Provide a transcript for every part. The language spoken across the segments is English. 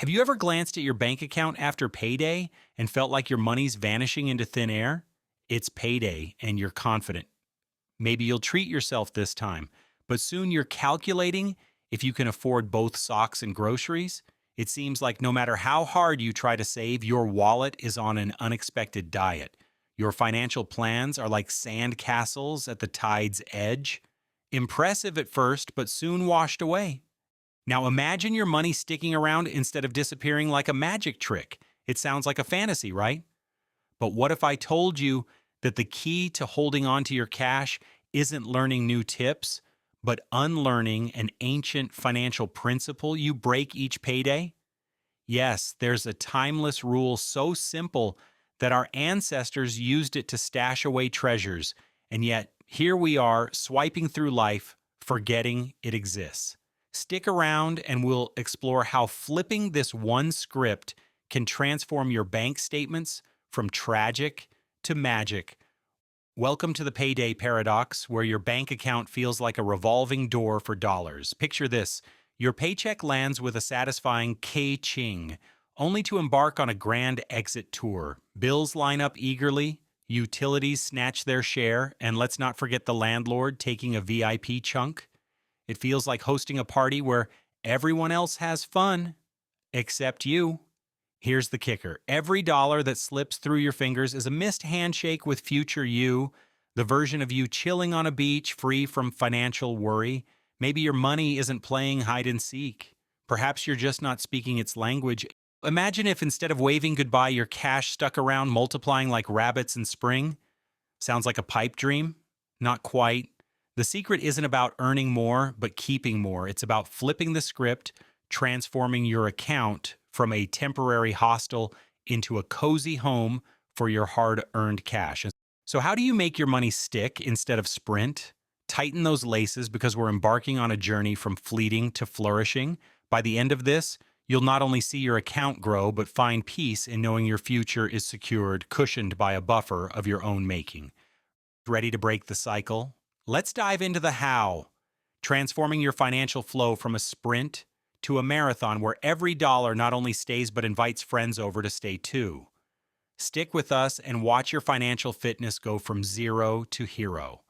Have you ever glanced at your bank account after payday and felt like your money's vanishing into thin air? It's payday and you're confident. Maybe you'll treat yourself this time, but soon you're calculating if you can afford both socks and groceries. It seems like no matter how hard you try to save, your wallet is on an unexpected diet. Your financial plans are like sand castles at the tide's edge. Impressive at first, but soon washed away. Now imagine your money sticking around instead of disappearing like a magic trick. It sounds like a fantasy, right? But what if I told you that the key to holding on to your cash isn't learning new tips, but unlearning an ancient financial principle you break each payday? Yes, there's a timeless rule so simple that our ancestors used it to stash away treasures, and yet here we are swiping through life, forgetting it exists. Stick around and we'll explore how flipping this one script can transform your bank statements from tragic to magic. Welcome to the Payday Paradox, where your bank account feels like a revolving door for dollars. Picture this: your paycheck lands with a satisfying ka-ching, only to embark on a grand exit tour. Bills line up eagerly, utilities snatch their share, and let's not forget the landlord taking a VIP chunk. It feels like hosting a party where everyone else has fun, except you. Here's the kicker: every dollar that slips through your fingers is a missed handshake with future you, the version of you chilling on a beach, free from financial worry. Maybe your money isn't playing hide and seek. Perhaps you're just not speaking its language. Imagine if instead of waving goodbye, your cash stuck around multiplying like rabbits in spring. Sounds like a pipe dream? Not quite. The secret isn't about earning more, but keeping more. It's about flipping the script, transforming your account from a temporary hostel into a cozy home for your hard-earned cash. So how do you make your money stick instead of sprint? Tighten those laces, because we're embarking on a journey from fleeting to flourishing. By the end of this, you'll not only see your account grow, but find peace in knowing your future is secured, cushioned by a buffer of your own making. Ready to break the cycle? Let's dive into the how. Transforming your financial flow from a sprint to a marathon where every dollar not only stays but invites friends over to stay too. Stick with us and watch your financial fitness go from zero to hero.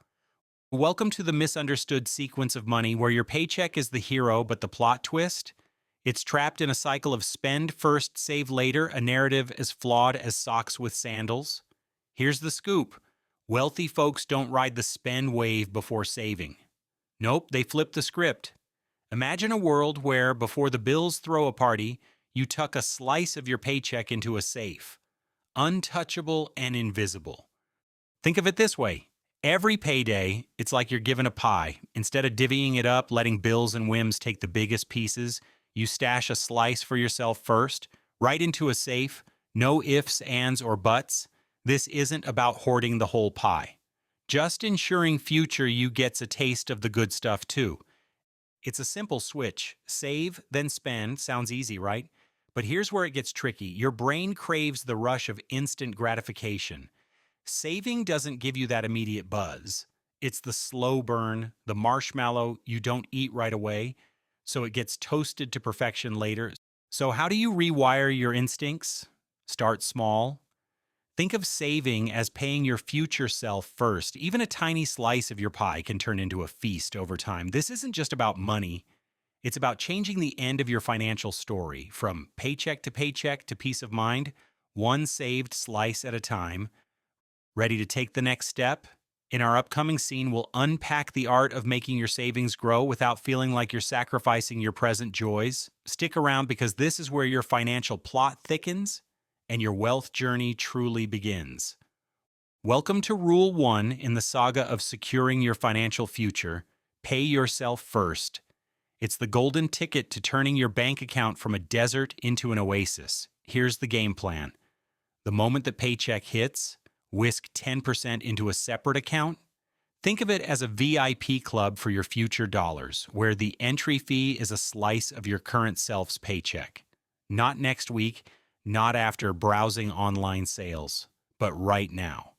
Welcome to the misunderstood sequence of money, where your paycheck is the hero, but the plot twist? It's trapped in a cycle of spend first, save later, a narrative as flawed as socks with sandals. Here's the scoop: wealthy folks don't ride the spend wave before saving. Nope, they flip the script. Imagine a world where, before the bills throw a party, you tuck a slice of your paycheck into a safe, untouchable and invisible. Think of it this way: every payday, it's like you're given a pie. Instead of divvying it up, letting bills and whims take the biggest pieces, you stash a slice for yourself first, right into a safe, no ifs, ands, or buts. This isn't about hoarding the whole pie, just ensuring future you gets a taste of the good stuff too. It's a simple switch. Save, then spend. Sounds easy, right? But here's where it gets tricky. Your brain craves the rush of instant gratification. Saving doesn't give you that immediate buzz. It's the slow burn, the marshmallow you don't eat right away, so it gets toasted to perfection later. So how do you rewire your instincts? Start small. Think of saving as paying your future self first. Even a tiny slice of your pie can turn into a feast over time. This isn't just about money. It's about changing the end of your financial story, from paycheck to peace of mind, one saved slice at a time. Ready to take the next step? In our upcoming scene, we'll unpack the art of making your savings grow without feeling like you're sacrificing your present joys. Stick around, because this is where your financial plot thickens and your wealth journey truly begins. Welcome to Rule 1 in the saga of securing your financial future: pay yourself first. It's the golden ticket to turning your bank account from a desert into an oasis. Here's the game plan. The moment the paycheck hits, whisk 10% into a separate account. Think of it as a VIP club for your future dollars, where the entry fee is a slice of your current self's paycheck. Not next week, not after browsing online sales, but right now.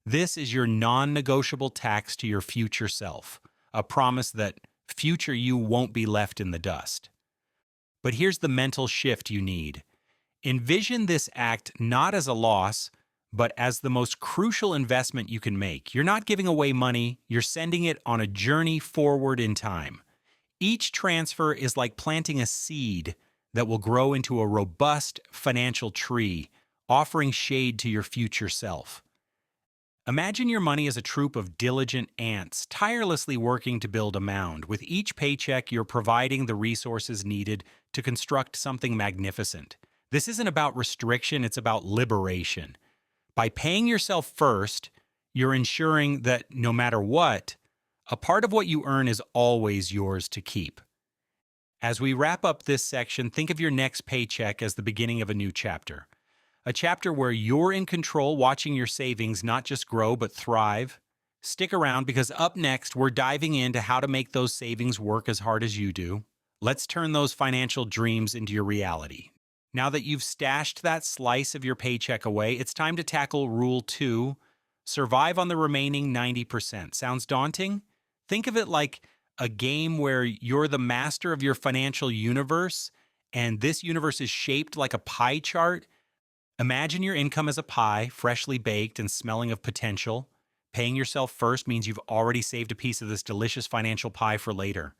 This is your non-negotiable tax to your future self, a promise that future you won't be left in the dust. But here's the mental shift you need. Envision this act not as a loss, but as the most crucial investment you can make. You're not giving away money, you're sending it on a journey forward in time. Each transfer is like planting a seed that will grow into a robust financial tree, offering shade to your future self. Imagine your money as a troop of diligent ants, tirelessly working to build a mound. With each paycheck, you're providing the resources needed to construct something magnificent. This isn't about restriction, it's about liberation. By paying yourself first, you're ensuring that no matter what, a part of what you earn is always yours to keep. As we wrap up this section, think of your next paycheck as the beginning of a new chapter. A chapter where you're in control, watching your savings not just grow but thrive. Stick around because up next, we're diving into how to make those savings work as hard as you do. Let's turn those financial dreams into your reality. Now that you've stashed that slice of your paycheck away, it's time to tackle Rule 2, survive on the remaining 90%. Sounds daunting? Think of it like a game where you're the master of your financial universe, and this universe is shaped like a pie chart. Imagine your income as a pie, freshly baked and smelling of potential. Paying yourself first means you've already saved a piece of this delicious financial pie for later.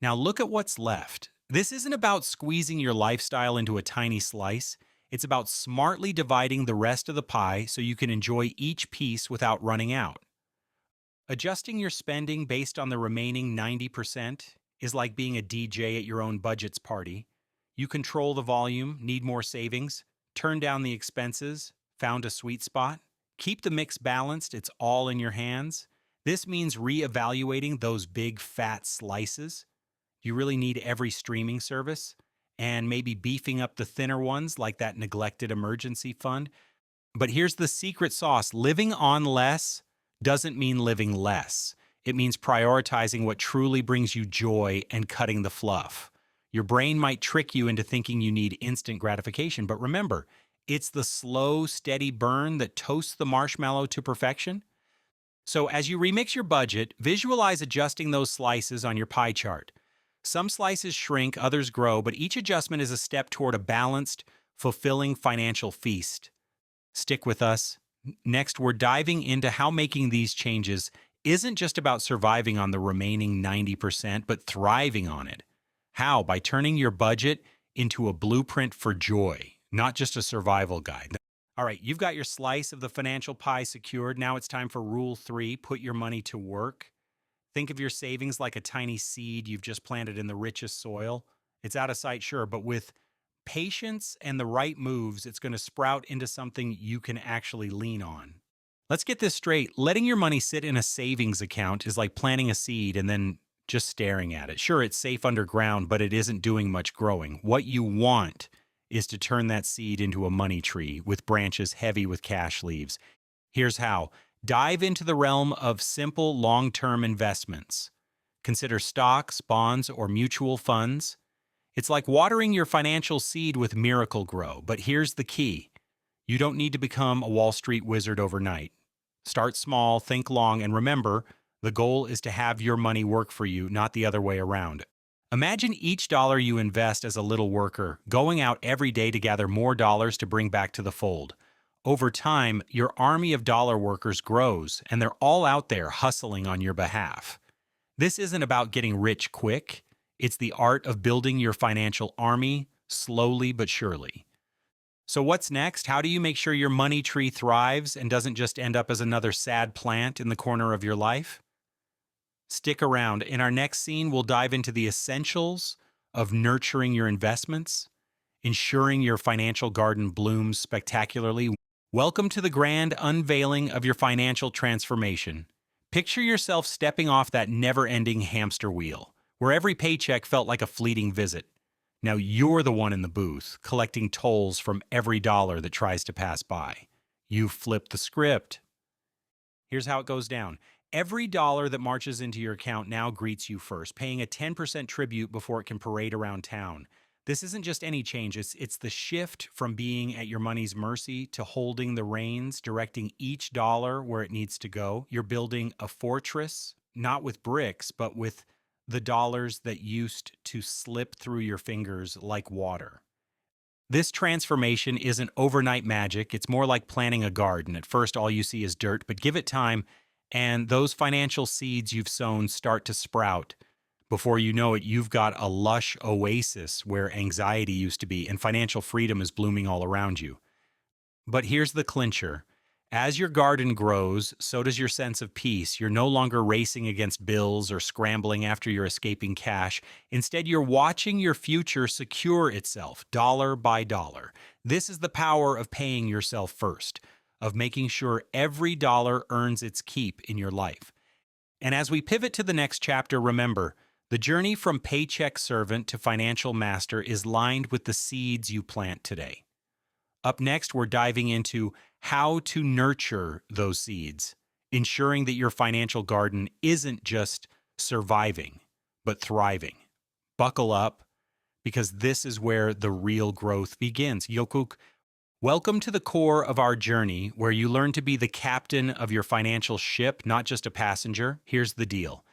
Now look at what's left. This isn't about squeezing your lifestyle into a tiny slice. It's about smartly dividing the rest of the pie so you can enjoy each piece without running out. Adjusting your spending based on the remaining 90% is like being a DJ at your own budget's party. You control the volume, need more savings, turn down the expenses, found a sweet spot. Keep the mix balanced, it's all in your hands. This means reevaluating those big fat slices. You really need every streaming service, and maybe beefing up the thinner ones like that neglected emergency fund. But here's the secret sauce. Living on less doesn't mean living less. It means prioritizing what truly brings you joy and cutting the fluff. Your brain might trick you into thinking you need instant gratification, but remember, it's the slow, steady burn that toasts the marshmallow to perfection. So as you remix your budget, visualize adjusting those slices on your pie chart. Some slices shrink, others grow, but each adjustment is a step toward a balanced, fulfilling financial feast. Stick with us. Next, we're diving into how making these changes isn't just about surviving on the remaining 90%, but thriving on it. How? By turning your budget into a blueprint for joy, not just a survival guide. All right, you've got your slice of the financial pie secured. Now it's time for Rule 3, put your money to work. Think of your savings like a tiny seed you've just planted in the richest soil. It's out of sight, sure, but with patience and the right moves, it's going to sprout into something you can actually lean on. Let's get this straight. Letting your money sit in a savings account is like planting a seed and then just staring at it. Sure, it's safe underground, but it isn't doing much growing. What you want is to turn that seed into a money tree with branches heavy with cash leaves. Here's how. Dive into the realm of simple long-term investments. Consider stocks, bonds, or mutual funds. It's like watering your financial seed with Miracle-Gro, but here's the key. You don't need to become a Wall Street wizard overnight. Start small, think long, and remember, the goal is to have your money work for you, not the other way around. Imagine each dollar you invest as a little worker, going out every day to gather more dollars to bring back to the fold. Over time, your army of dollar workers grows, and they're all out there hustling on your behalf. This isn't about getting rich quick. It's the art of building your financial army slowly but surely. So what's next? How do you make sure your money tree thrives and doesn't just end up as another sad plant in the corner of your life? Stick around. In our next scene, we'll dive into the essentials of nurturing your investments, ensuring your financial garden blooms spectacularly. Welcome to the grand unveiling of your financial transformation. Picture yourself stepping off that never-ending hamster wheel, where every paycheck felt like a fleeting visit. Now you're the one in the booth, collecting tolls from every dollar that tries to pass by. You've flipped the script. Here's how it goes down. Every dollar that marches into your account now greets you first, paying a 10% tribute before it can parade around town. This isn't just any change, it's the shift from being at your money's mercy to holding the reins, directing each dollar where it needs to go. You're building a fortress, not with bricks, but with the dollars that used to slip through your fingers like water. This transformation isn't overnight magic. It's more like planting a garden. At first, all you see is dirt, but give it time, and those financial seeds you've sown start to sprout. Before you know it, you've got a lush oasis where anxiety used to be, and financial freedom is blooming all around you. But here's the clincher. As your garden grows, so does your sense of peace. You're no longer racing against bills or scrambling after you're escaping cash. Instead, you're watching your future secure itself, dollar by dollar. This is the power of paying yourself first, of making sure every dollar earns its keep in your life. And as we pivot to the next chapter, remember, the journey from paycheck servant to financial master is lined with the seeds you plant today. Up next, we're diving into how to nurture those seeds, ensuring that your financial garden isn't just surviving, but thriving. Buckle up, because this is where the real growth begins. Yokuk, welcome to the core of our journey, where you learn to be the captain of your financial ship, not just a passenger. Here's the deal.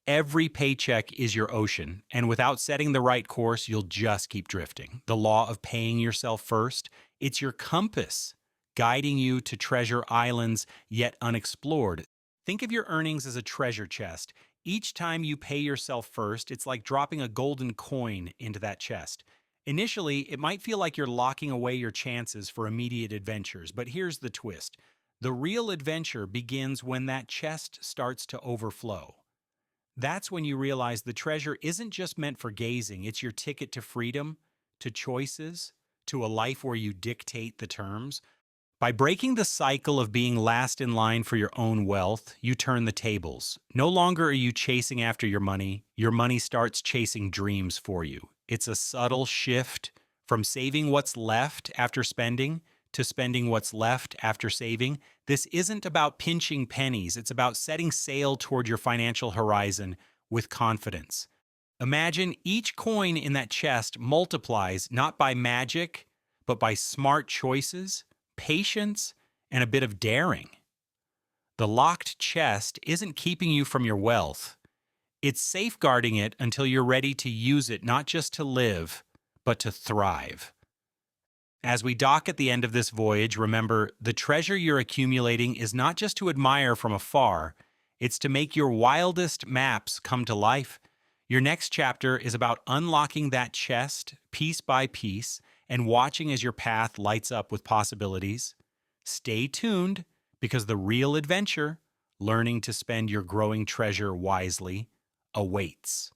Every paycheck is your ocean, and without setting the right course, you'll just keep drifting. The law of paying yourself first, it's your compass, guiding you to treasure islands yet unexplored. Think of your earnings as a treasure chest. Each time you pay yourself first, it's like dropping a golden coin into that chest. Initially, it might feel like you're locking away your chances for immediate adventures, but here's the twist. The real adventure begins when that chest starts to overflow. That's when you realize the treasure isn't just meant for gazing, it's your ticket to freedom, to choices, to a life where you dictate the terms. By breaking the cycle of being last in line for your own wealth, you turn the tables. No longer are you chasing after your money starts chasing dreams for you. It's a subtle shift from saving what's left after spending to spending what's left after saving. This isn't about pinching pennies, it's about setting sail toward your financial horizon with confidence. Imagine each coin in that chest multiplies not by magic, but by smart choices, patience, and a bit of daring. The locked chest isn't keeping you from your wealth. It's safeguarding it until you're ready to use it not just to live, but to thrive. As we dock at the end of this voyage, remember, the treasure you're accumulating is not just to admire from afar, it's to make your wildest maps come to life. Your next chapter is about unlocking that chest piece by piece and watching as your path lights up with possibilities. Stay tuned, because the real adventure, learning to spend your growing treasure wisely, awaits.